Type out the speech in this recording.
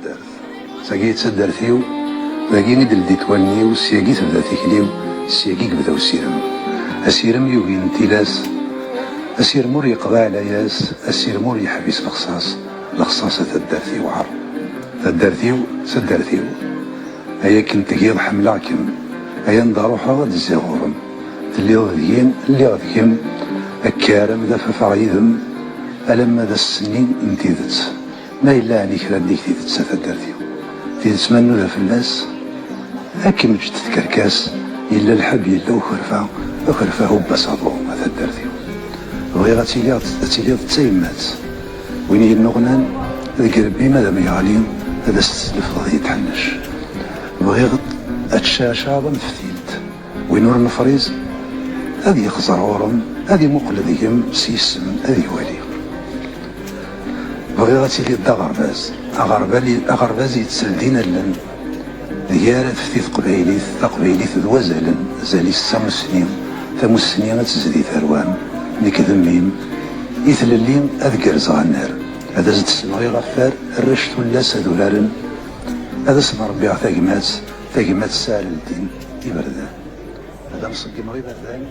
تدارت ساقي تدارتيو ذاكي ندل ديتواني وسياقي تبدا تكليو سياقي كبدا وسيرم اسيرم يوغي نتيلاس اسير مور يقضى على ياس اسير مور يحبس الخصاص الخصاصة تدارتيو عر تدارتيو تدارتيو هيا كنت كيض حملاكم هيا ندروحها غد الزهورم اللي غديين اللي غديهم الكارم ذا ففعيدم ألما ذا السنين انتيذت ما إلا أني كلا ديك تيذت ستدارتيو تيذت منو ذا فلاس أكم جد تكركاس إلا الحب إلا وخرفة هو بساطو ما تدارتيو بغي غتيلي تسيمات وين ينغنان ذاك ربي ماذا ميغالين هذا السلف غادي يتحنش بغي أتشاشا فتيلت وين ور نفريز هذه يخزر ورم هذه مقلدهم سيسم هذه ولي بغي غاتيلي دا غرباز يتسل دينا لن ديالات فتيت قبايليت دوازلن زالي سامسنين ثمسنين تزدي ثروان نكذمين يثللين أذكر زغنار هذا زد سمغي غفار الرشت ولا سادولارن هذا اسم ربي ثاقمات سال الدين يبردان هذا مصقي مغي بردان